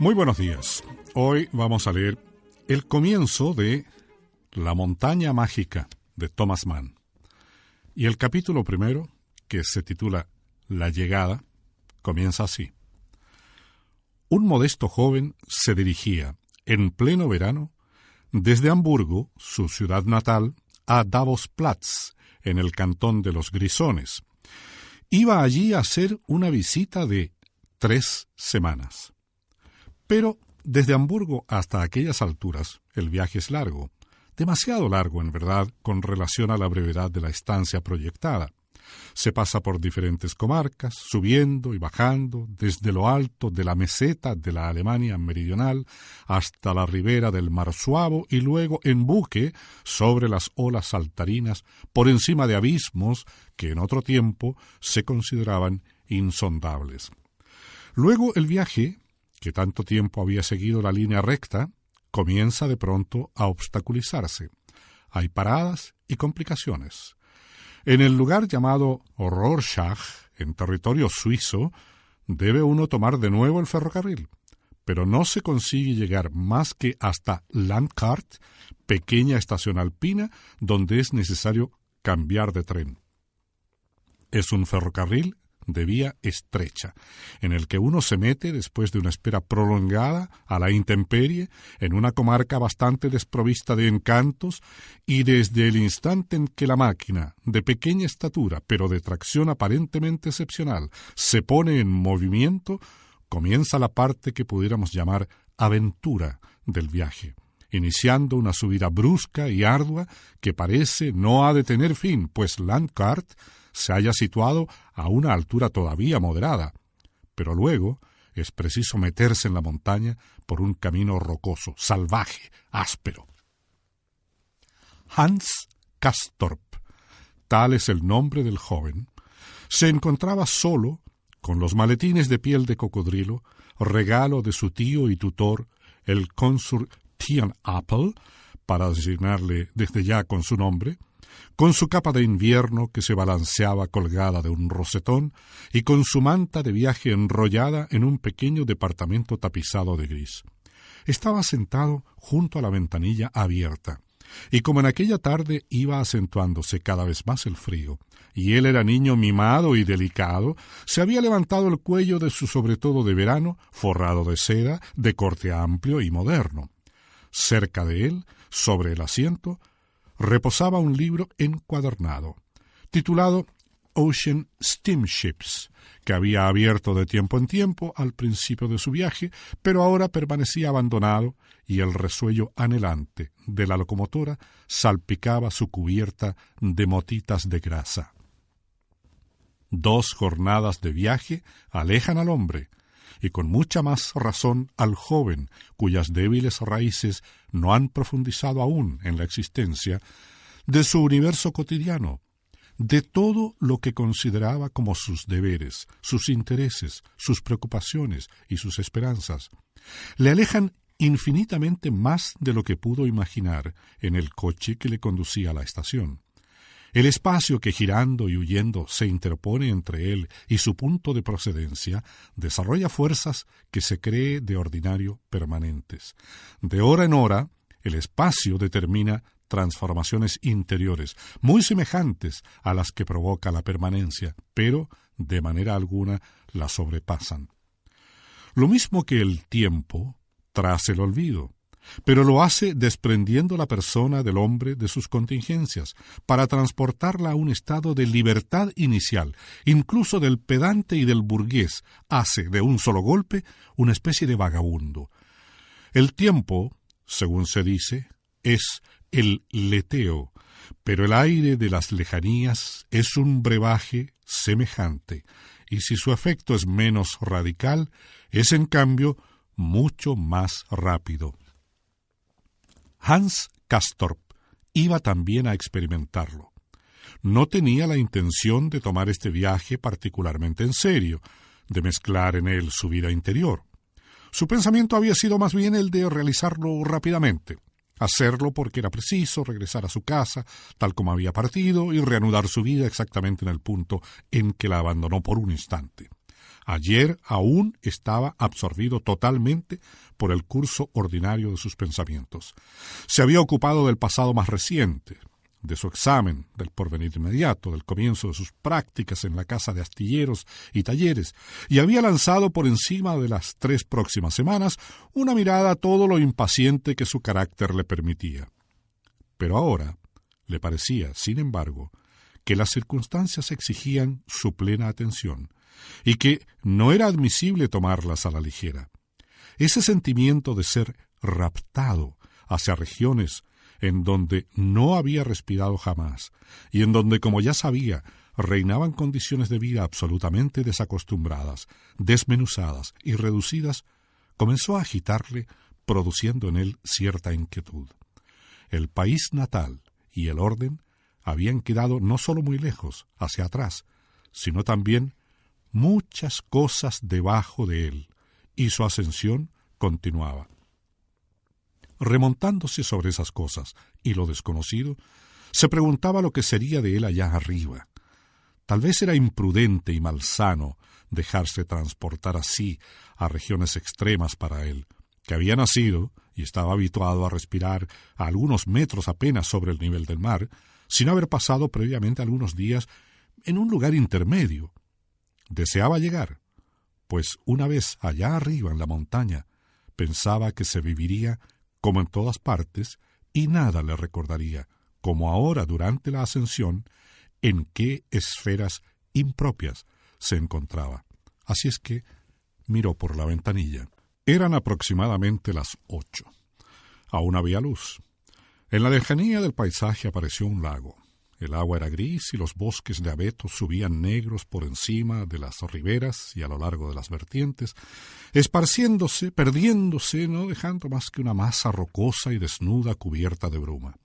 Muy buenos días. Hoy vamos a leer el comienzo de La montaña mágica de Thomas Mann. Y el capítulo primero, que se titula La llegada, comienza así. Un modesto joven se dirigía, en pleno verano, desde Hamburgo, su ciudad natal, a Davos-Platz, en el cantón de los Grisones. Iba allí a hacer una visita de 3 semanas. Pero desde Hamburgo hasta aquellas alturas el viaje es largo, demasiado largo en verdad con relación a la brevedad de la estancia proyectada. Se pasa por diferentes comarcas, subiendo y bajando desde lo alto de la meseta de la Alemania meridional hasta la ribera del Mar Suavo y luego en buque sobre las olas saltarinas por encima de abismos que en otro tiempo se consideraban insondables. Luego el viaje, que tanto tiempo había seguido la línea recta, comienza de pronto a obstaculizarse. Hay paradas y complicaciones. En el lugar llamado Rorschach, en territorio suizo, debe uno tomar de nuevo el ferrocarril, pero no se consigue llegar más que hasta Landkart, pequeña estación alpina, donde es necesario cambiar de tren. Es un ferrocarril de vía estrecha, en el que uno se mete después de una espera prolongada a la intemperie, en una comarca bastante desprovista de encantos, y desde el instante en que la máquina, de pequeña estatura pero de tracción aparentemente excepcional, se pone en movimiento, comienza la parte que pudiéramos llamar aventura del viaje, iniciando una subida brusca y ardua que parece no ha de tener fin, pues Landkart se haya situado a una altura todavía moderada, pero luego es preciso meterse en la montaña por un camino rocoso, salvaje, áspero. Hans Castorp, tal es el nombre del joven, se encontraba solo, con los maletines de piel de cocodrilo, regalo de su tío y tutor, el cónsul Tienapel, para designarle desde ya con su nombre, con su capa de invierno que se balanceaba colgada de un rosetón y con su manta de viaje enrollada en un pequeño departamento tapizado de gris. Estaba sentado junto a la ventanilla abierta, y como en aquella tarde iba acentuándose cada vez más el frío, y él era niño mimado y delicado, se había levantado el cuello de su sobretodo de verano, forrado de seda, de corte amplio y moderno. Cerca de él, sobre el asiento, reposaba un libro encuadernado, titulado Ocean Steamships, que había abierto de tiempo en tiempo al principio de su viaje, pero ahora permanecía abandonado y el resuello anhelante de la locomotora salpicaba su cubierta de motitas de grasa. 2 jornadas de viaje alejan al hombre, y con mucha más razón al joven, cuyas débiles raíces no han profundizado aún en la existencia, de su universo cotidiano, de todo lo que consideraba como sus deberes, sus intereses, sus preocupaciones y sus esperanzas. Le alejan infinitamente más de lo que pudo imaginar en el coche que le conducía a la estación. El espacio que girando y huyendo se interpone entre él y su punto de procedencia desarrolla fuerzas que se cree de ordinario permanentes. De hora en hora, el espacio determina transformaciones interiores, muy semejantes a las que provoca la permanencia, pero de manera alguna la sobrepasan. Lo mismo que el tiempo tras el olvido, pero lo hace desprendiendo la persona del hombre de sus contingencias, para transportarla a un estado de libertad inicial. Incluso del pedante y del burgués hace de un solo golpe una especie de vagabundo. El tiempo, según se dice, es el leteo, pero el aire de las lejanías es un brebaje semejante, y si su efecto es menos radical, es en cambio mucho más rápido. Hans Castorp iba también a experimentarlo. No tenía la intención de tomar este viaje particularmente en serio, de mezclar en él su vida interior. Su pensamiento había sido más bien el de realizarlo rápidamente, hacerlo porque era preciso regresar a su casa, tal como había partido, y reanudar su vida exactamente en el punto en que la abandonó por un instante. Ayer aún estaba absorbido totalmente por el curso ordinario de sus pensamientos. Se había ocupado del pasado más reciente, de su examen, del porvenir inmediato, del comienzo de sus prácticas en la casa de astilleros y talleres, y había lanzado por encima de las 3 próximas semanas una mirada a todo lo impaciente que su carácter le permitía. Pero ahora le parecía, sin embargo, que las circunstancias exigían su plena atención, y que no era admisible tomarlas a la ligera. Ese sentimiento de ser raptado hacia regiones en donde no había respirado jamás, y en donde, como ya sabía, reinaban condiciones de vida absolutamente desacostumbradas, desmenuzadas y reducidas, comenzó a agitarle, produciendo en él cierta inquietud. El país natal y el orden habían quedado no solo muy lejos, hacia atrás, sino también muchas cosas debajo de él, y su ascensión continuaba. Remontándose sobre esas cosas y lo desconocido, se preguntaba lo que sería de él allá arriba. Tal vez era imprudente y malsano dejarse transportar así a regiones extremas para él, que había nacido y estaba habituado a respirar a algunos metros apenas sobre el nivel del mar, sin haber pasado previamente algunos días en un lugar intermedio. Deseaba llegar, pues una vez allá arriba en la montaña, pensaba que se viviría como en todas partes, y nada le recordaría, como ahora durante la ascensión, en qué esferas impropias se encontraba. Así es que miró por la ventanilla. Eran aproximadamente las 8. Aún había luz. En la lejanía del paisaje apareció un lago. El agua era gris y los bosques de abetos subían negros por encima de las riberas y a lo largo de las vertientes, esparciéndose, perdiéndose, no dejando más que una masa rocosa y desnuda cubierta de bruma.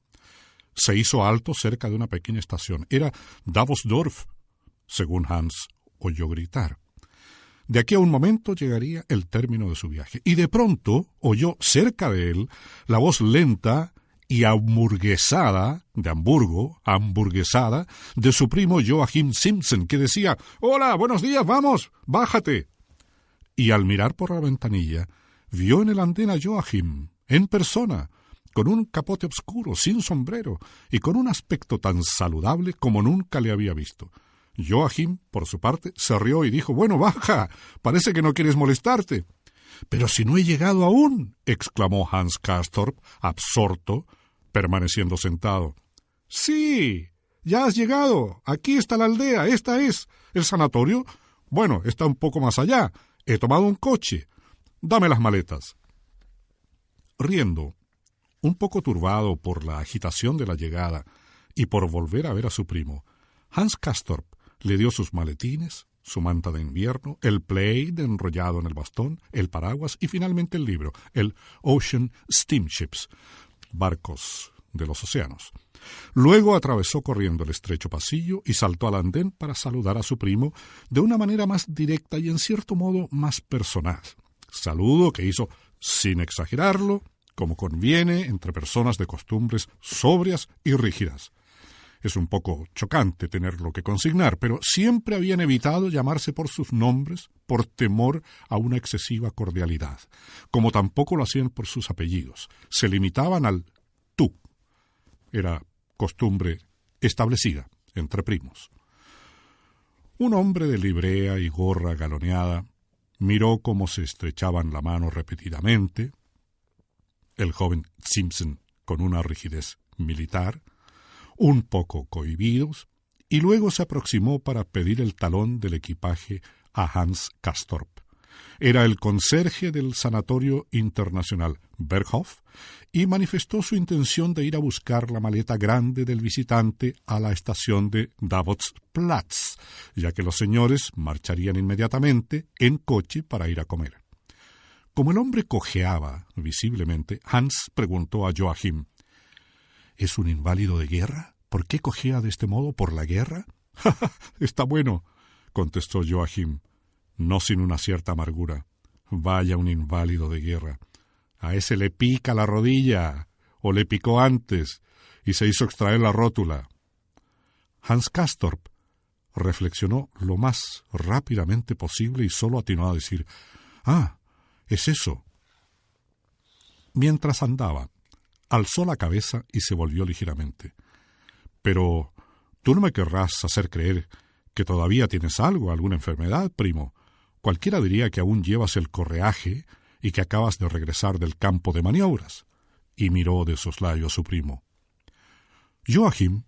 Se hizo alto cerca de una pequeña estación. Era Davosdorf, según Hans oyó gritar. De aquí a un momento llegaría el término de su viaje. Y de pronto oyó cerca de él la voz lenta y hamburguesada, de Hamburgo, hamburguesada, de su primo Joachim Simpson, que decía: «Hola, buenos días, vamos, bájate». Y al mirar por la ventanilla, vio en el andén a Joachim, en persona, con un capote oscuro, sin sombrero, y con un aspecto tan saludable como nunca le había visto. Joachim, por su parte, se rió y dijo: «Bueno, baja, parece que no quieres molestarte». «Pero si no he llegado aún», exclamó Hans Castorp, absorto, permaneciendo sentado. «Sí, ya has llegado. Aquí está la aldea. Esta es. ¿El sanatorio? Bueno, está un poco más allá. He tomado un coche. Dame las maletas». Riendo, un poco turbado por la agitación de la llegada y por volver a ver a su primo, Hans Castorp le dio sus maletines, su manta de invierno, el plaid enrollado en el bastón, el paraguas y finalmente el libro, el Ocean Steamships, barcos de los océanos. Luego atravesó corriendo el estrecho pasillo y saltó al andén para saludar a su primo de una manera más directa y en cierto modo más personal. Saludo que hizo sin exagerarlo, como conviene entre personas de costumbres sobrias y rígidas. Es un poco chocante tenerlo que consignar, pero siempre habían evitado llamarse por sus nombres por temor a una excesiva cordialidad, como tampoco lo hacían por sus apellidos. Se limitaban al tú. Era costumbre establecida entre primos. Un hombre de librea y gorra galoneada miró cómo se estrechaban la mano repetidamente, el joven Simpson con una rigidez militar, un poco cohibidos, y luego se aproximó para pedir el talón del equipaje a Hans Castorp. Era el conserje del Sanatorio Internacional Berghof y manifestó su intención de ir a buscar la maleta grande del visitante a la estación de Davos-Platz, ya que los señores marcharían inmediatamente en coche para ir a comer. Como el hombre cojeaba visiblemente, Hans preguntó a Joachim: «¿Es un inválido de guerra? ¿Por qué cojea de este modo? ¿Por la guerra?» «Está bueno», contestó Joachim, no sin una cierta amargura. «Vaya un inválido de guerra. A ese le pica la rodilla, o le picó antes, y se hizo extraer la rótula». Hans Castorp reflexionó lo más rápidamente posible y solo atinó a decir: «Ah, es eso». Mientras andaba, alzó la cabeza y se volvió ligeramente. «Pero tú no me querrás hacer creer que todavía tienes algo, alguna enfermedad, primo. Cualquiera diría que aún llevas el correaje y que acabas de regresar del campo de maniobras». Y miró de soslayo a su primo. Joachim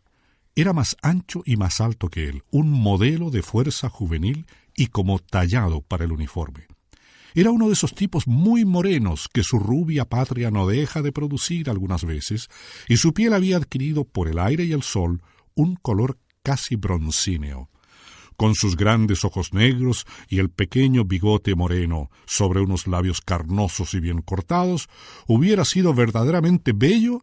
era más ancho y más alto que él, un modelo de fuerza juvenil y como tallado para el uniforme. Era uno de esos tipos muy morenos que su rubia patria no deja de producir algunas veces, y su piel había adquirido por el aire y el sol un color casi broncíneo. Con sus grandes ojos negros y el pequeño bigote moreno sobre unos labios carnosos y bien cortados, hubiera sido verdaderamente bello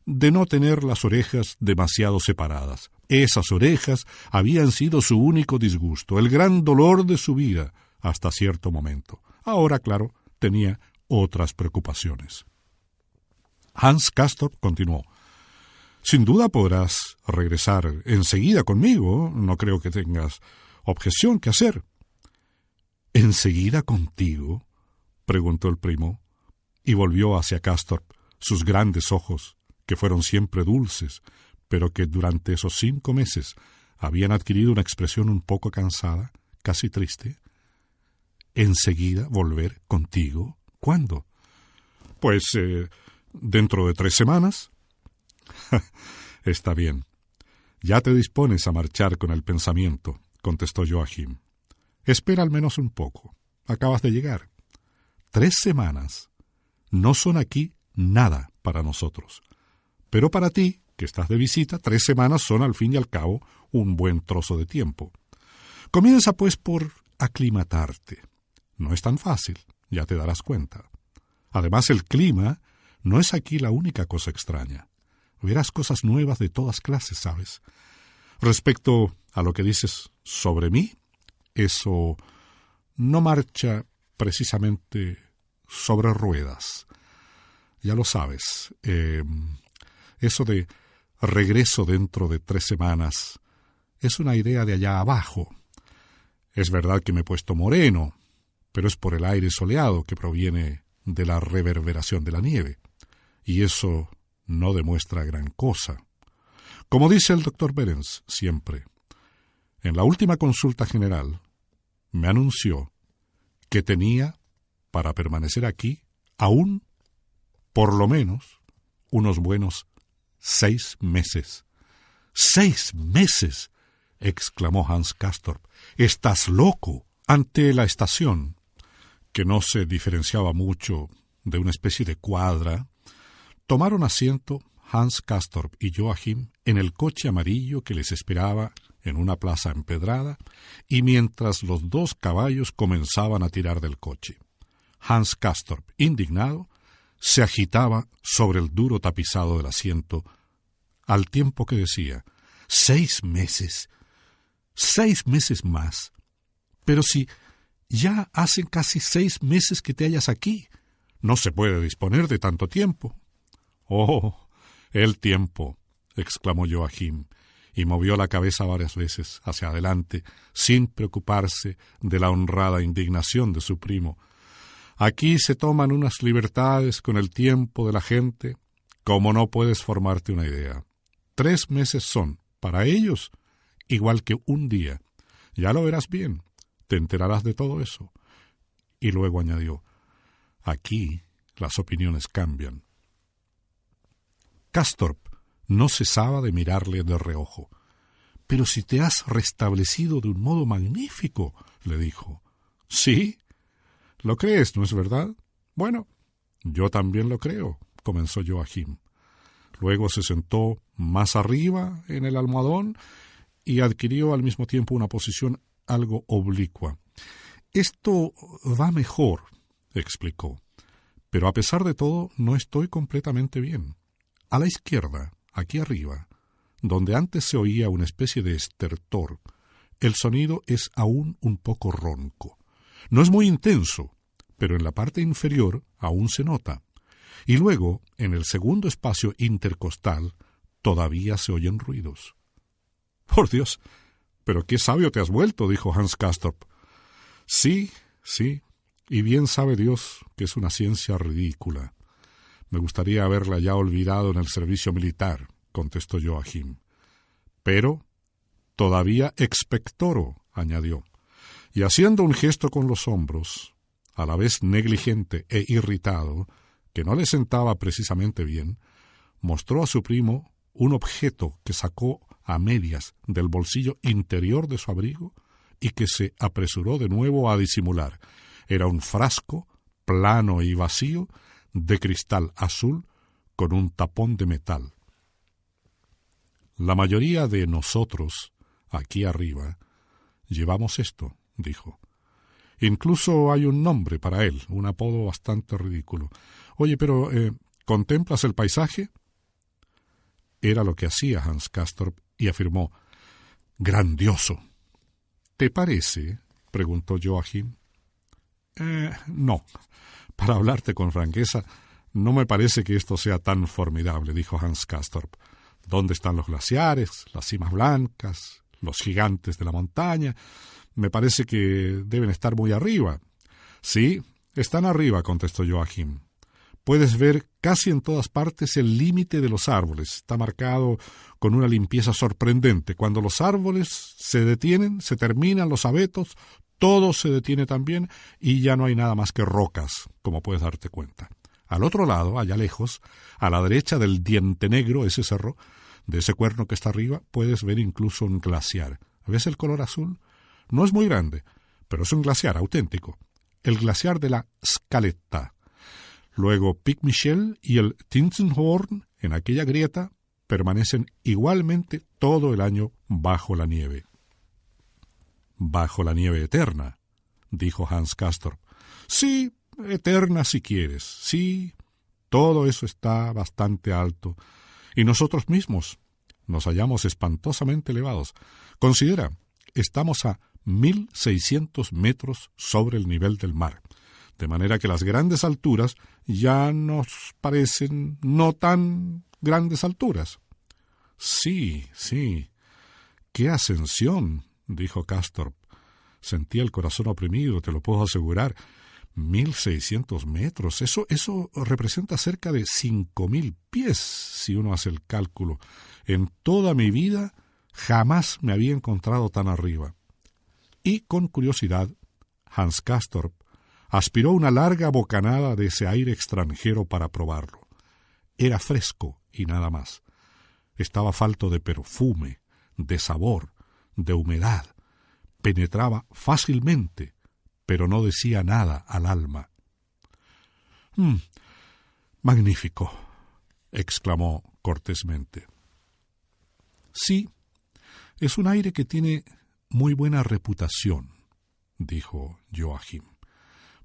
de no tener las orejas demasiado separadas. Esas orejas habían sido su único disgusto, el gran dolor de su vida hasta cierto momento. Ahora, claro, tenía otras preocupaciones. Hans Castorp continuó: «Sin duda podrás regresar enseguida conmigo. No creo que tengas objeción que hacer». «¿Enseguida contigo?», preguntó el primo, y volvió hacia Castorp sus grandes ojos, que fueron siempre dulces, pero que durante esos 5 meses habían adquirido una expresión un poco cansada, casi triste. «¿Enseguida volver contigo? ¿Cuándo?» «Pues dentro de 3 semanas». «Está bien. Ya te dispones a marchar con el pensamiento», contestó Joachim. «Espera al menos un poco. Acabas de llegar. 3 semanas no son aquí nada para nosotros. Pero para ti, que estás de visita, 3 semanas son al fin y al cabo un buen trozo de tiempo. Comienza pues por aclimatarte. No es tan fácil, ya te darás cuenta. Además, el clima no es aquí la única cosa extraña. Verás cosas nuevas de todas clases, ¿sabes? Respecto a lo que dices sobre mí, eso no marcha precisamente sobre ruedas. Ya lo sabes, eso de regreso dentro de 3 semanas es una idea de allá abajo. Es verdad que me he puesto moreno, pero es por el aire soleado que proviene de la reverberación de la nieve, y eso no demuestra gran cosa. Como dice el doctor Behrens siempre, en la última consulta general me anunció que tenía para permanecer aquí aún, por lo menos, unos buenos 6 meses. «¿6 meses?» exclamó Hans Castorp. «¡Estás loco!». Ante la estación, que no se diferenciaba mucho de una especie de cuadra, tomaron asiento Hans Castorp y Joachim en el coche amarillo que les esperaba en una plaza empedrada, y mientras los 2 caballos comenzaban a tirar del coche, Hans Castorp, indignado, se agitaba sobre el duro tapizado del asiento, al tiempo que decía: «6 meses, 6 meses más. Pero si ya hacen casi 6 meses que te hallas aquí, no se puede disponer de tanto tiempo». «Oh, el tiempo», exclamó Joachim, y movió la cabeza varias veces hacia adelante, sin preocuparse de la honrada indignación de su primo. «Aquí se toman unas libertades con el tiempo de la gente, como no puedes formarte una idea. 3 meses son, para ellos, igual que un día. Ya lo verás bien, te enterarás de todo eso». Y luego añadió: «Aquí las opiniones cambian». Castorp no cesaba de mirarle de reojo. «Pero si te has restablecido de un modo magnífico», le dijo. «¿Sí? ¿Lo crees, no es verdad? Bueno, yo también lo creo», comenzó Joachim. Luego se sentó más arriba en el almohadón y adquirió al mismo tiempo una posición algo oblicua. «Esto va mejor», explicó, «pero a pesar de todo no estoy completamente bien. A la izquierda, aquí arriba, donde antes se oía una especie de estertor, el sonido es aún un poco ronco. No es muy intenso, pero en la parte inferior aún se nota. Y luego, en el segundo espacio intercostal, todavía se oyen ruidos». «Por Dios, «Pero qué sabio te has vuelto», dijo Hans Castorp. «Sí, sí, y bien sabe Dios que es una ciencia ridícula. Me gustaría haberla ya olvidado en el servicio militar», contestó Joachim. «Pero todavía expectoro», añadió, y haciendo un gesto con los hombros, a la vez negligente e irritado, que no le sentaba precisamente bien, mostró a su primo un objeto que sacó a medias del bolsillo interior de su abrigo y que se apresuró de nuevo a disimular. Era un frasco, plano y vacío, de cristal azul con un tapón de metal. «La mayoría de nosotros, aquí arriba, llevamos esto», dijo. «Incluso hay un nombre para él, un apodo bastante ridículo. Oye, pero ¿contemplas el paisaje?». Era lo que hacía Hans Castorp y afirmó: «Grandioso». «¿Te parece?», preguntó Joachim. No, para hablarte con franqueza, no me parece que esto sea tan formidable», dijo Hans Castorp. «¿Dónde están los glaciares, las cimas blancas, los gigantes de la montaña? Me parece que deben estar muy arriba». «Sí, están arriba», contestó Joachim. «Puedes ver casi en todas partes el límite de los árboles. Está marcado con una limpieza sorprendente. Cuando los árboles se detienen, se terminan los abetos, todo se detiene también y ya no hay nada más que rocas, como puedes darte cuenta. Al otro lado, allá lejos, a la derecha del Diente Negro, ese cerro, de ese cuerno que está arriba, puedes ver incluso un glaciar. ¿Ves el color azul? No es muy grande, pero es un glaciar auténtico. El glaciar de la Scaletta. Luego Pic Michel y el Tinsenhorn, en aquella grieta, permanecen igualmente todo el año bajo la nieve. «Bajo la nieve eterna», dijo Hans Castorp. «Sí, eterna si quieres. Sí, todo eso está bastante alto. Y nosotros mismos nos hallamos espantosamente elevados. Considera, estamos a 1.600 metros sobre el nivel del mar, de manera que las grandes alturas ya nos parecen no tan grandes alturas». «Sí, sí. ¡Qué ascensión!», dijo Castorp. «Sentía el corazón oprimido, te lo puedo asegurar. 1.600 metros, eso representa cerca de 5.000 pies, si uno hace el cálculo. En toda mi vida jamás me había encontrado tan arriba». Y con curiosidad, Hans Castorp aspiró una larga bocanada de ese aire extranjero para probarlo. Era fresco y nada más. Estaba falto de perfume, de sabor, de humedad. Penetraba fácilmente, pero no decía nada al alma. «Magnífico», exclamó cortésmente. «Sí, es un aire que tiene muy buena reputación», dijo Joachim.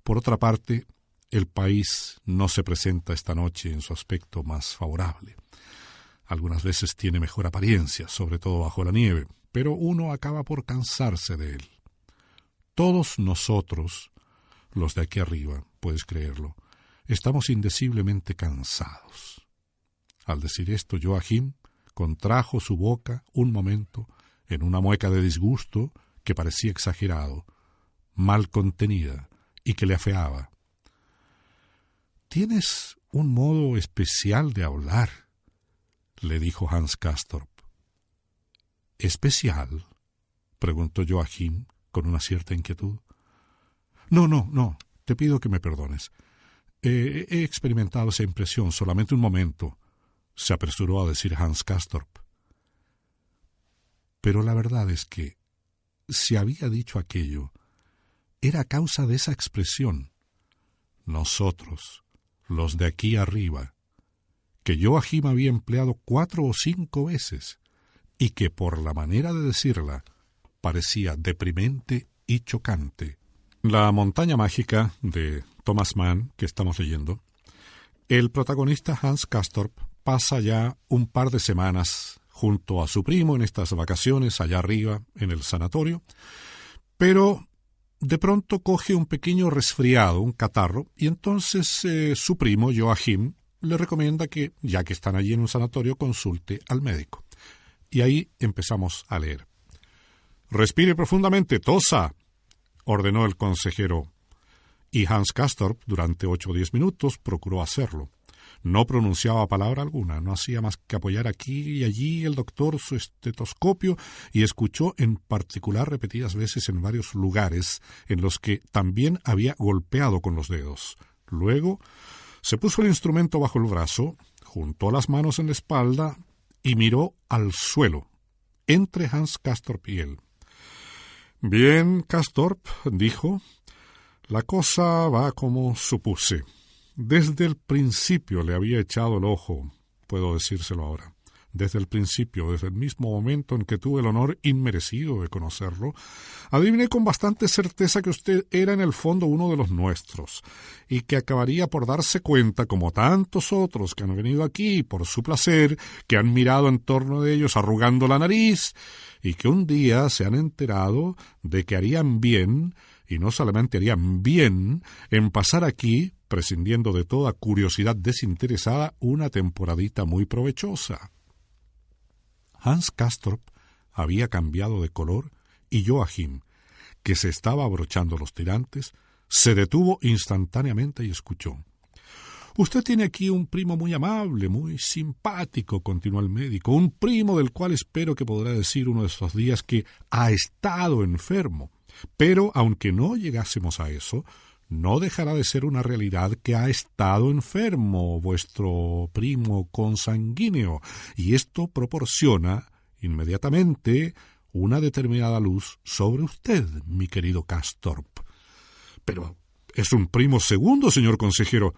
«Por otra parte, el país no se presenta esta noche en su aspecto más favorable. Algunas veces tiene mejor apariencia, sobre todo bajo la nieve, pero uno acaba por cansarse de él. Todos nosotros, los de aquí arriba, puedes creerlo, estamos indeciblemente cansados». Al decir esto, Joachim contrajo su boca un momento en una mueca de disgusto que parecía exagerado, mal contenida y que le afeaba. «Tienes un modo especial de hablar», le dijo Hans Castorp. «¿Especial?», preguntó Joachim con una cierta inquietud. No, te pido que me perdones. He experimentado esa impresión solamente un momento», se apresuró a decir Hans Castorp. Pero la verdad es que, si había dicho aquello, era a causa de esa expresión. Nosotros, los de aquí arriba, que Joachim había empleado 4 o 5 veces, y que por la manera de decirla parecía deprimente y chocante. La montaña mágica de Thomas Mann, que estamos leyendo, el protagonista Hans Castorp pasa ya un par de semanas junto a su primo en estas vacaciones allá arriba en el sanatorio, pero de pronto coge un pequeño resfriado, un catarro, y entonces su primo Joachim le recomienda que, ya que están allí en un sanatorio, consulte al médico. Y ahí empezamos a leer. Respire profundamente, tosa, ordenó el consejero. Y Hans Castorp, durante 8 o 10 minutos, procuró hacerlo. No pronunciaba palabra alguna, no hacía más que apoyar aquí y allí el doctor su estetoscopio y escuchó en particular repetidas veces en varios lugares en los que también había golpeado con los dedos. Luego se puso el instrumento bajo el brazo, juntó las manos en la espalda y miró al suelo, entre Hans Castorp y él. «Bien, Castorp», dijo, «la cosa va como supuse. Desde el principio le había echado el ojo, puedo decírselo ahora. Desde el principio, desde el mismo momento en que tuve el honor inmerecido de conocerlo, adiviné con bastante certeza que usted era en el fondo uno de los nuestros, y que acabaría por darse cuenta, como tantos otros que han venido aquí por su placer, que han mirado en torno de ellos arrugando la nariz, y que un día se han enterado de que harían bien, y no solamente harían bien, en pasar aquí, prescindiendo de toda curiosidad desinteresada, una temporadita muy provechosa». Hans Castorp había cambiado de color y Joachim, que se estaba abrochando los tirantes, se detuvo instantáneamente y escuchó. «Usted tiene aquí un primo muy amable, muy simpático», continuó el médico, «un primo del cual espero que podrá decir uno de estos días que ha estado enfermo. Pero, aunque no llegásemos a eso, no dejará de ser una realidad que ha estado enfermo vuestro primo consanguíneo, y esto proporciona inmediatamente una determinada luz sobre usted, mi querido Castorp». «Pero es un primo segundo, señor consejero».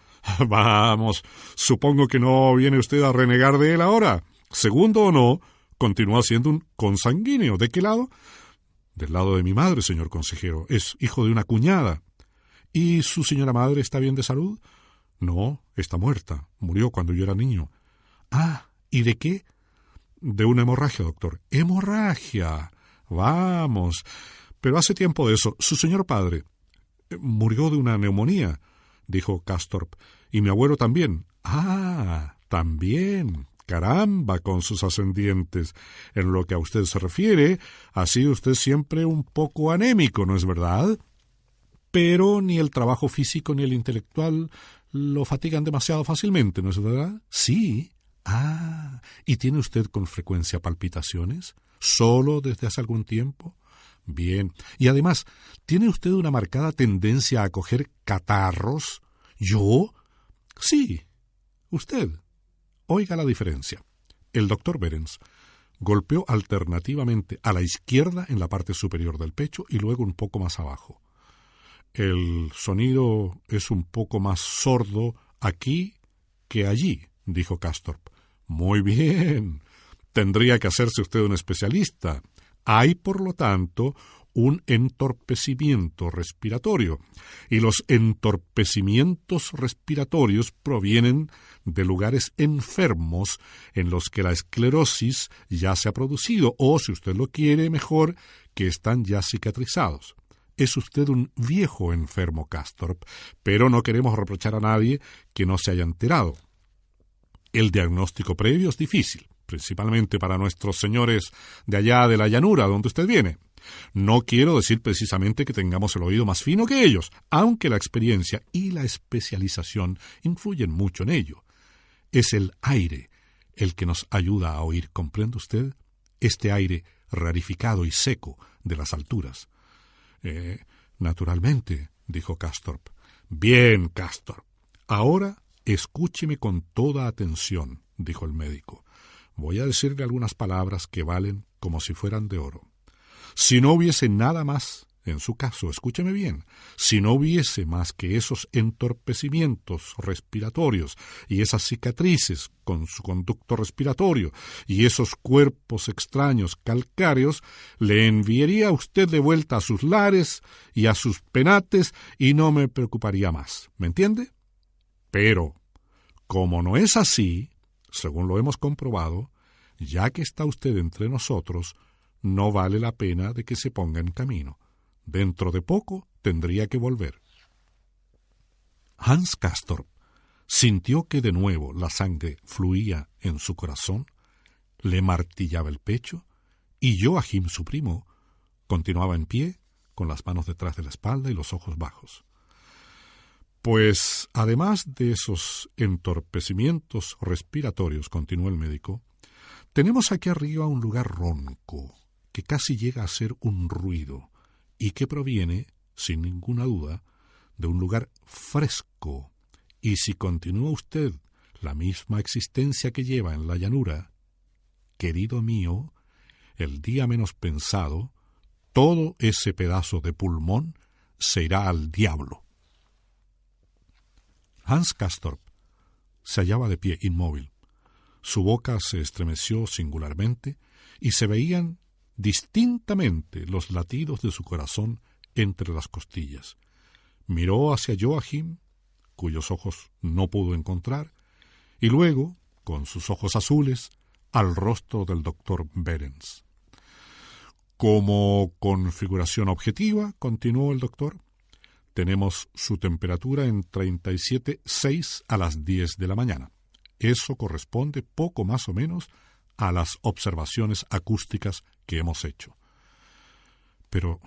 «Vamos, supongo que no viene usted a renegar de él ahora. Segundo o no, continúa siendo un consanguíneo. ¿De qué lado?». «Del lado de mi madre, señor consejero. Es hijo de una cuñada». «¿Y su señora madre está bien de salud?». «No, está muerta. Murió cuando yo era niño». «Ah, ¿y de qué?». «De una hemorragia, doctor». «¡Hemorragia! Vamos. Pero hace tiempo de eso. Su señor padre». «Murió de una neumonía», dijo Castorp. «Y mi abuelo también». «Ah, también. Caramba con sus ascendientes. En lo que a usted se refiere, ha sido usted siempre un poco anémico, ¿no es verdad?». «Pero ni el trabajo físico ni el intelectual lo fatigan demasiado fácilmente, ¿no es verdad?». «Sí». «Ah, ¿y tiene usted con frecuencia palpitaciones? ¿Solo desde hace algún tiempo?». «Bien. Y además, ¿tiene usted una marcada tendencia a coger catarros?». «¿Yo?». «Sí, usted». Oiga la diferencia. El doctor Behrens golpeó alternativamente a la izquierda en la parte superior del pecho y luego un poco más abajo. «El sonido es un poco más sordo aquí que allí», dijo Castorp. «Muy bien. Tendría que hacerse usted un especialista. Hay, por lo tanto, un entorpecimiento respiratorio, y los entorpecimientos respiratorios provienen de lugares enfermos en los que la esclerosis ya se ha producido, o, si usted lo quiere mejor, que están ya cicatrizados. Es usted un viejo enfermo, Castorp, pero no queremos reprochar a nadie que no se haya enterado. El diagnóstico previo es difícil, principalmente para nuestros señores de allá de la llanura, donde usted viene. No quiero decir precisamente que tengamos el oído más fino que ellos, aunque la experiencia y la especialización influyen mucho en ello. Es el aire el que nos ayuda a oír, ¿comprende usted? Este aire rarificado y seco de las alturas. Naturalmente», dijo Castorp. «Bien, Castorp. Ahora escúcheme con toda atención», dijo el médico. «Voy a decirle algunas palabras que valen como si fueran de oro. Si no hubiese nada más, en su caso, escúcheme bien, si no hubiese más que esos entorpecimientos respiratorios y esas cicatrices con su conducto respiratorio y esos cuerpos extraños calcáreos, le enviaría a usted de vuelta a sus lares y a sus penates y no me preocuparía más. ¿Me entiende? Pero, como no es así, según lo hemos comprobado, ya que está usted entre nosotros, no vale la pena de que se ponga en camino. Dentro de poco tendría que volver». Hans Castorp sintió que de nuevo la sangre fluía en su corazón, le martillaba el pecho, y Joachim, su primo, Continuaba en pie, con las manos detrás de la espalda y los ojos bajos. Pues, además de esos entorpecimientos respiratorios, continuó el médico, tenemos aquí arriba un lugar ronco, que casi llega a ser un ruido, y que proviene, sin ninguna duda, de un lugar fresco. Y si continúa usted la misma existencia que lleva en la llanura, querido mío, el día menos pensado, todo ese pedazo de pulmón se irá al diablo. Hans Castorp se hallaba de pie, inmóvil. Su boca se estremeció singularmente y se veían distintamente los latidos de su corazón entre las costillas. Miró hacia Joachim, cuyos ojos no pudo encontrar, y luego, con sus ojos azules, al rostro del doctor Behrens. Como configuración objetiva, continuó el doctor, tenemos su temperatura en 37,6 a las 10 de la mañana. Eso corresponde poco más o menos a las observaciones acústicas que hemos hecho. Pero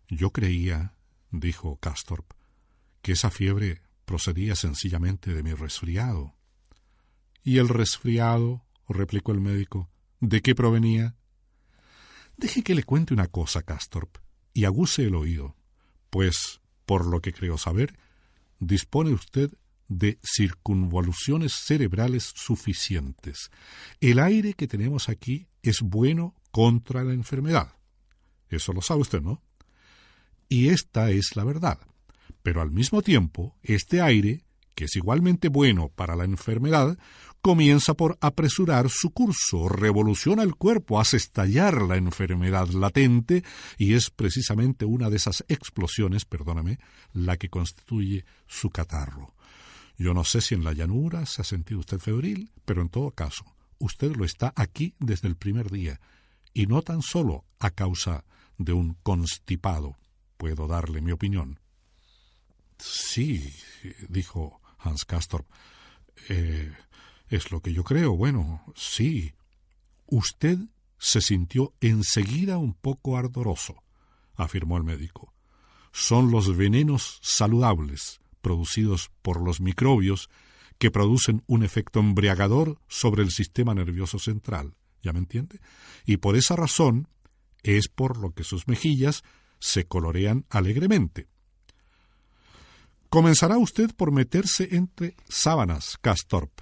yo creía, dijo Castorp, que esa fiebre procedía sencillamente de mi resfriado. ¿Y el resfriado? Replicó el médico. ¿De qué provenía? Deje que le cuente una cosa, Castorp, y aguce el oído, pues, por lo que creo saber, dispone usted de circunvoluciones cerebrales suficientes. El aire que tenemos aquí es bueno contra la enfermedad. Eso lo sabe usted, ¿no? Y esta es la verdad. Pero al mismo tiempo, este aire, que es igualmente bueno para la enfermedad, comienza por apresurar su curso, revoluciona el cuerpo, hace estallar la enfermedad latente y es precisamente una de esas explosiones, la que constituye su catarro. Yo no sé si en la llanura se ha sentido usted febril, pero en todo caso, usted lo está aquí desde el primer día, y no tan solo a causa de un constipado. Puedo darle mi opinión. Sí, dijo Hans Castorp, es lo que yo creo. Bueno, sí. Usted se sintió enseguida un poco ardoroso, afirmó el médico. Son los venenos saludables, producidos por los microbios, que producen un efecto embriagador sobre el sistema nervioso central. ¿Ya me entiende? Y por esa razón es por lo que sus mejillas se colorean alegremente. Comenzará usted por meterse entre sábanas, Castorp.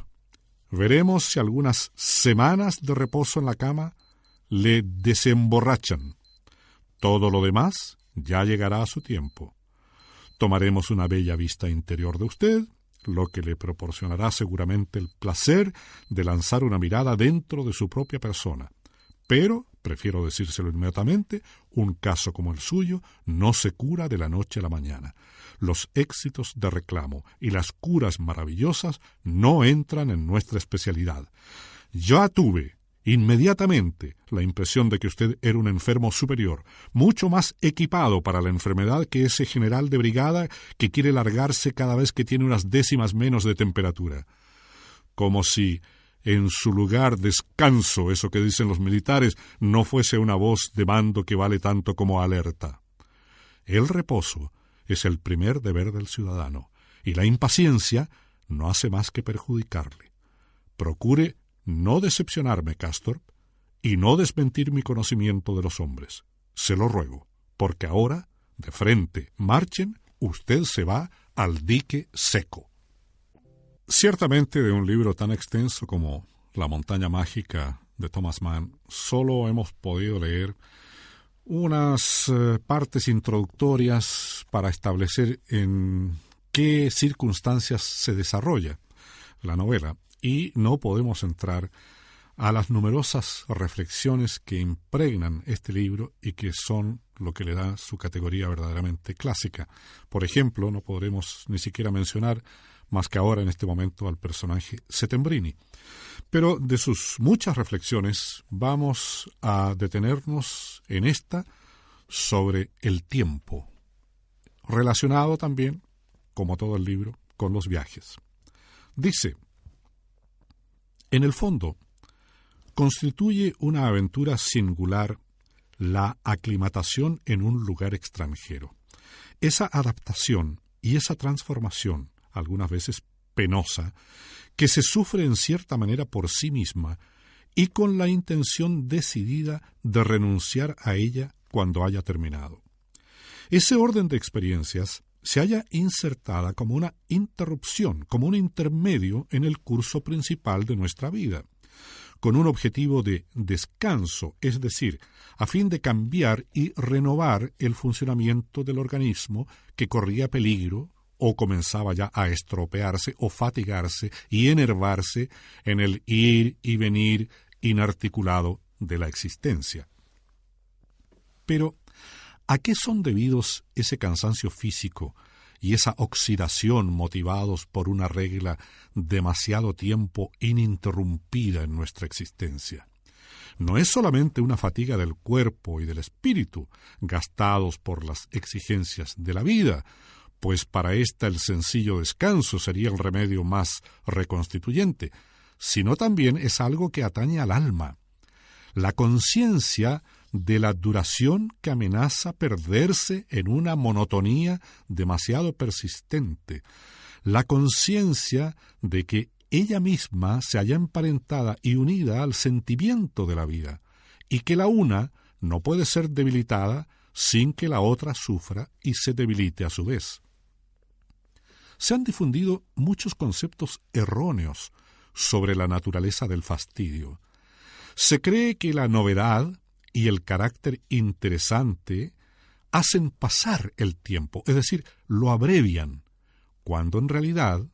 Veremos si algunas semanas de reposo en la cama le desemborrachan. Todo lo demás ya llegará a su tiempo. Tomaremos una bella vista interior de usted, lo que le proporcionará seguramente el placer de lanzar una mirada dentro de su propia persona. Pero, prefiero decírselo inmediatamente, un caso como el suyo no se cura de la noche a la mañana. Los éxitos de reclamo y las curas maravillosas no entran en nuestra especialidad. Ya tuve inmediatamente la impresión de que usted era un enfermo superior, mucho más equipado para la enfermedad que ese general de brigada que quiere largarse cada vez que tiene unas décimas menos de temperatura. Como si en su lugar descanso, eso que dicen los militares, no fuese una voz de mando que vale tanto como alerta. El reposo es el primer deber del ciudadano, y la impaciencia no hace más que perjudicarle. Procure no decepcionarme, Castorp, y no desmentir mi conocimiento de los hombres. Se lo ruego, porque ahora, de frente, marchen, usted se va al dique seco. Ciertamente, de un libro tan extenso como La montaña mágica de Thomas Mann, solo hemos podido leer unas partes introductorias para establecer en qué circunstancias se desarrolla la novela, y no podemos entrar a las numerosas reflexiones que impregnan este libro y que son lo que le da su categoría verdaderamente clásica. Por ejemplo, no podremos ni siquiera mencionar, más que ahora en este momento, al personaje Settembrini. Pero de sus muchas reflexiones vamos a detenernos en esta sobre el tiempo, relacionado también, como todo el libro, con los viajes. Dice: en el fondo, constituye una aventura singular la aclimatación en un lugar extranjero. Esa adaptación y esa transformación, algunas veces penosa, que se sufre en cierta manera por sí misma y con la intención decidida de renunciar a ella cuando haya terminado. Ese orden de experiencias se halla insertada como una interrupción, como un intermedio en el curso principal de nuestra vida, con un objetivo de descanso, es decir, a fin de cambiar y renovar el funcionamiento del organismo que corría peligro o comenzaba ya a estropearse o fatigarse y enervarse en el ir y venir inarticulado de la existencia. Pero, ¿a qué son debidos ese cansancio físico y esa oxidación motivados por una regla demasiado tiempo ininterrumpida en nuestra existencia? No es solamente una fatiga del cuerpo y del espíritu, gastados por las exigencias de la vida, pues para ésta el sencillo descanso sería el remedio más reconstituyente, sino también es algo que atañe al alma. La conciencia de la duración que amenaza perderse en una monotonía demasiado persistente, la conciencia de que ella misma se halla emparentada y unida al sentimiento de la vida, y que la una no puede ser debilitada sin que la otra sufra y se debilite a su vez. Se han difundido muchos conceptos erróneos sobre la naturaleza del fastidio. Se cree que la novedad y el carácter interesante hacen pasar el tiempo, es decir, lo abrevian, cuando en realidad,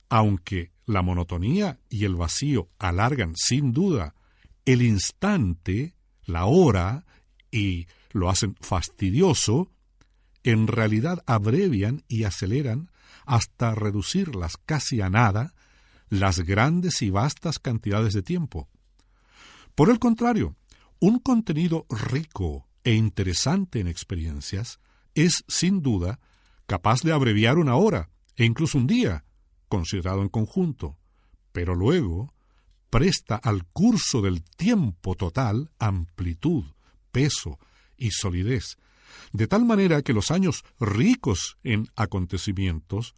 aunque la monotonía y el vacío alargan sin duda el instante, la hora, y lo hacen fastidioso, en realidad abrevian y aceleran hasta reducirlas casi a nada las grandes y vastas cantidades de tiempo. Por el contrario, un contenido rico e interesante en experiencias es, sin duda, capaz de abreviar una hora e incluso un día, considerado en conjunto, pero luego presta al curso del tiempo total amplitud, peso y solidez, de tal manera que los años ricos en acontecimientos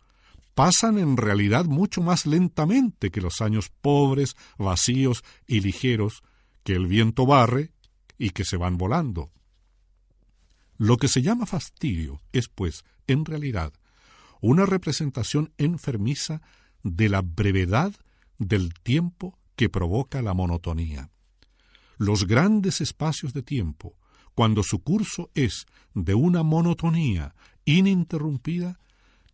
pasan en realidad mucho más lentamente que los años pobres, vacíos y ligeros que el viento barre y que se van volando. Lo que se llama fastidio es, pues, en realidad, una representación enfermiza de la brevedad del tiempo que provoca la monotonía. Los grandes espacios de tiempo, cuando su curso es de una monotonía ininterrumpida,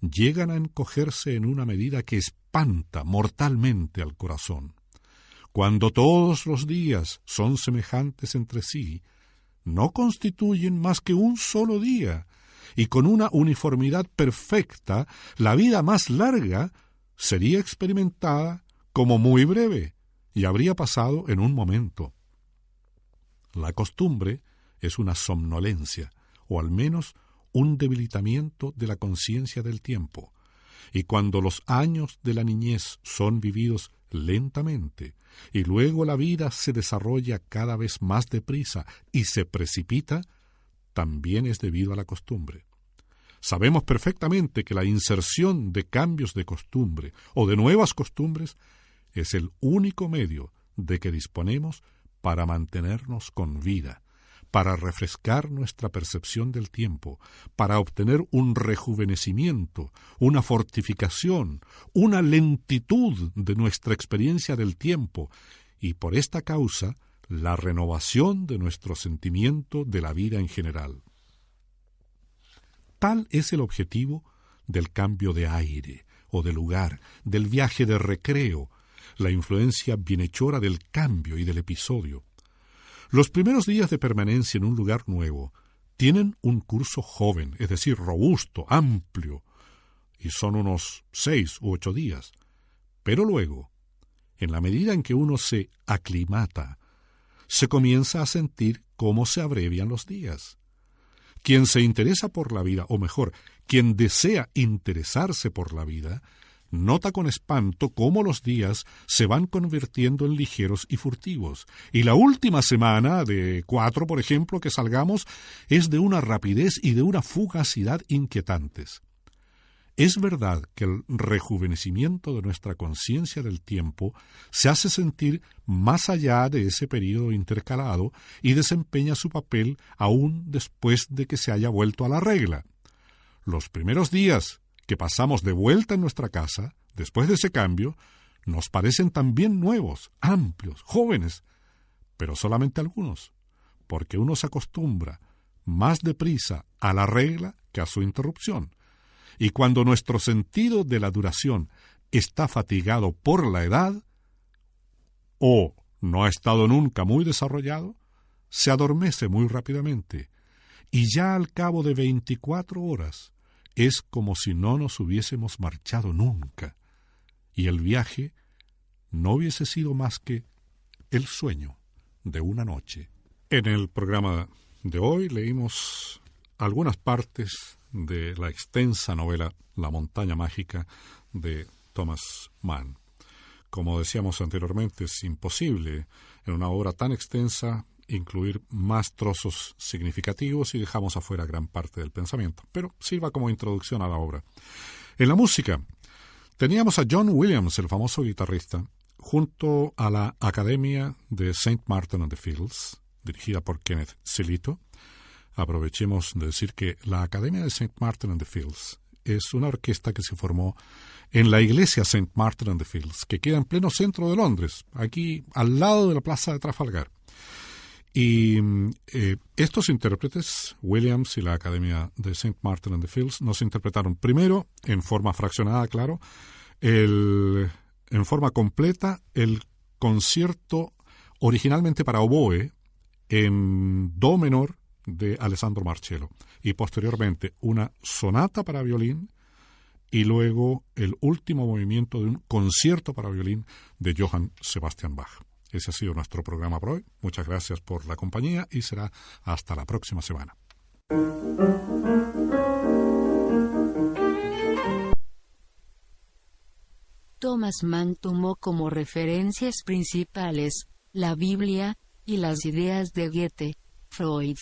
llegan a encogerse en una medida que espanta mortalmente al corazón. Cuando todos los días son semejantes entre sí, no constituyen más que un solo día, y con una uniformidad perfecta, la vida más larga sería experimentada como muy breve y habría pasado en un momento. La costumbre es una somnolencia, o al menos un debilitamiento de la conciencia del tiempo, y cuando los años de la niñez son vividos lentamente, y luego la vida se desarrolla cada vez más deprisa y se precipita, también es debido a la costumbre. Sabemos perfectamente que la inserción de cambios de costumbre o de nuevas costumbres es el único medio de que disponemos para mantenernos con vida, para refrescar nuestra percepción del tiempo, para obtener un rejuvenecimiento, una fortificación, una lentitud de nuestra experiencia del tiempo, y por esta causa, la renovación de nuestro sentimiento de la vida en general. Tal es el objetivo del cambio de aire o de lugar, del viaje de recreo, la influencia bienhechora del cambio y del episodio. Los primeros días de permanencia en un lugar nuevo tienen un curso joven, es decir, robusto, amplio, y son unos 6 u 8 días. Pero luego, en la medida en que uno se aclimata, se comienza a sentir cómo se abrevian los días. Quien se interesa por la vida, o mejor, quien desea interesarse por la vida, nota con espanto cómo los días se van convirtiendo en ligeros y furtivos. Y la última semana, de 4, por ejemplo, que salgamos, es de una rapidez y de una fugacidad inquietantes. Es verdad que el rejuvenecimiento de nuestra conciencia del tiempo se hace sentir más allá de ese período intercalado y desempeña su papel aún después de que se haya vuelto a la regla. Los primeros días que pasamos de vuelta en nuestra casa, después de ese cambio, nos parecen también nuevos, amplios, jóvenes, pero solamente algunos, porque uno se acostumbra más deprisa a la regla que a su interrupción. Y cuando nuestro sentido de la duración está fatigado por la edad, o no ha estado nunca muy desarrollado, se adormece muy rápidamente, y ya al cabo de 24 horas es como si no nos hubiésemos marchado nunca, y el viaje no hubiese sido más que el sueño de una noche. En el programa de hoy leímos algunas partes de la extensa novela La montaña mágica de Thomas Mann. Como decíamos anteriormente, es imposible en una obra tan extensa incluir más trozos significativos y dejamos afuera gran parte del pensamiento, pero sirva como introducción a la obra. En la música, teníamos a John Williams, el famoso guitarrista, junto a la Academia de St. Martin and the Fields, dirigida por Kenneth Silito. Aprovechemos de decir que la Academia de St. Martin and the Fields es una orquesta que se formó en la iglesia St. Martin and the Fields, que queda en pleno centro de Londres, aquí al lado de la plaza de Trafalgar. Y estos intérpretes, Williams y la Academia de St. Martin and the Fields, nos interpretaron primero, en forma fraccionada, claro, en forma completa, el concierto originalmente para oboe en do menor de Alessandro Marcello, y posteriormente una sonata para violín y luego el último movimiento de un concierto para violín de Johann Sebastian Bach. Ese ha sido nuestro programa por hoy. Muchas gracias por la compañía y será hasta la próxima semana. Thomas Mann tomó como referencias principales la Biblia y las ideas de Goethe, Freud,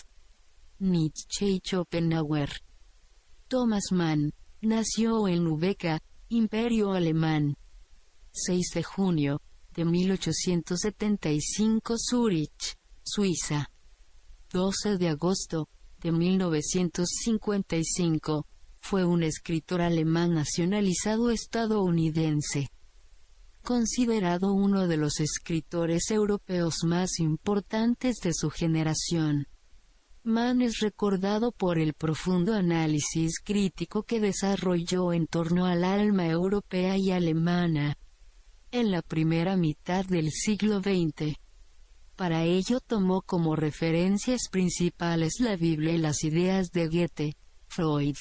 Nietzsche y Schopenhauer. Thomas Mann nació en Lübeck, Imperio Alemán. 6 de junio de 1875, Zúrich, Suiza. 12 de agosto de 1955, fue un escritor alemán nacionalizado estadounidense. Considerado uno de los escritores europeos más importantes de su generación. Mann es recordado por el profundo análisis crítico que desarrolló en torno al alma europea y alemana en la primera mitad del siglo XX. Para ello tomó como referencias principales la Biblia y las ideas de Goethe, Freud,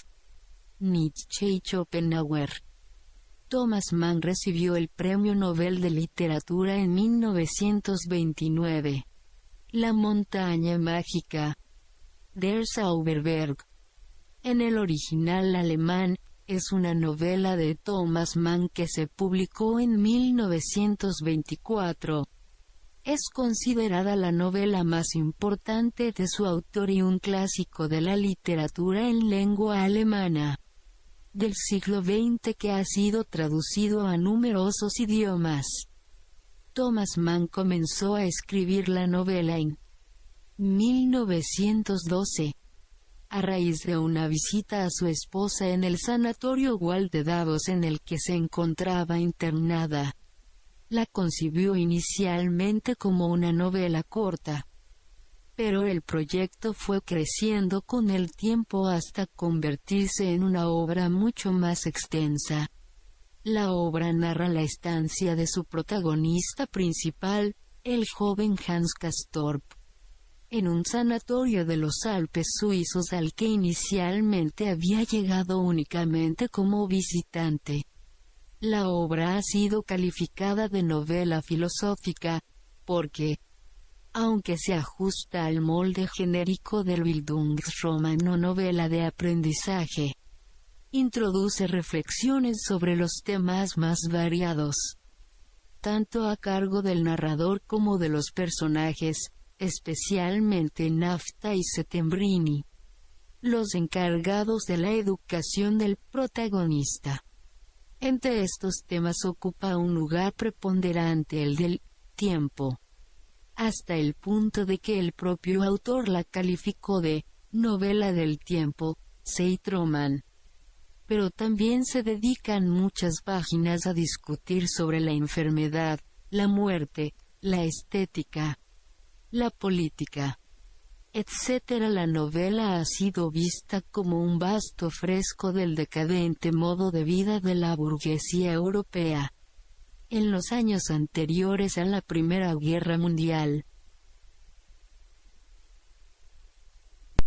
Nietzsche y Schopenhauer. Thomas Mann recibió el Premio Nobel de Literatura en 1929. La montaña mágica. Der Zauberberg. En el original alemán, es una novela de Thomas Mann que se publicó en 1924. Es considerada la novela más importante de su autor y un clásico de la literatura en lengua alemana del siglo XX que ha sido traducido a numerosos idiomas. Thomas Mann comenzó a escribir la novela en 1912, a raíz de una visita a su esposa en el sanatorio Wald de Davos en el que se encontraba internada. La concibió inicialmente como una novela corta, pero el proyecto fue creciendo con el tiempo hasta convertirse en una obra mucho más extensa. La obra narra la estancia de su protagonista principal, el joven Hans Castorp, en un sanatorio de los Alpes suizos al que inicialmente había llegado únicamente como visitante. La obra ha sido calificada de novela filosófica, porque, aunque se ajusta al molde genérico del Bildungsroman o novela de aprendizaje, Introduce reflexiones sobre los temas más variados, tanto a cargo del narrador como de los personajes, especialmente Nafta y Settembrini, los encargados de la educación del protagonista. Entre estos temas ocupa un lugar preponderante el del tiempo, hasta el punto de que el propio autor la calificó de novela del tiempo, Zeitroman. Pero también se dedican muchas páginas a discutir sobre la enfermedad, la muerte, la estética, la política, etc. La novela ha sido vista como un vasto fresco del decadente modo de vida de la burguesía europea. En los años anteriores a la Primera Guerra Mundial,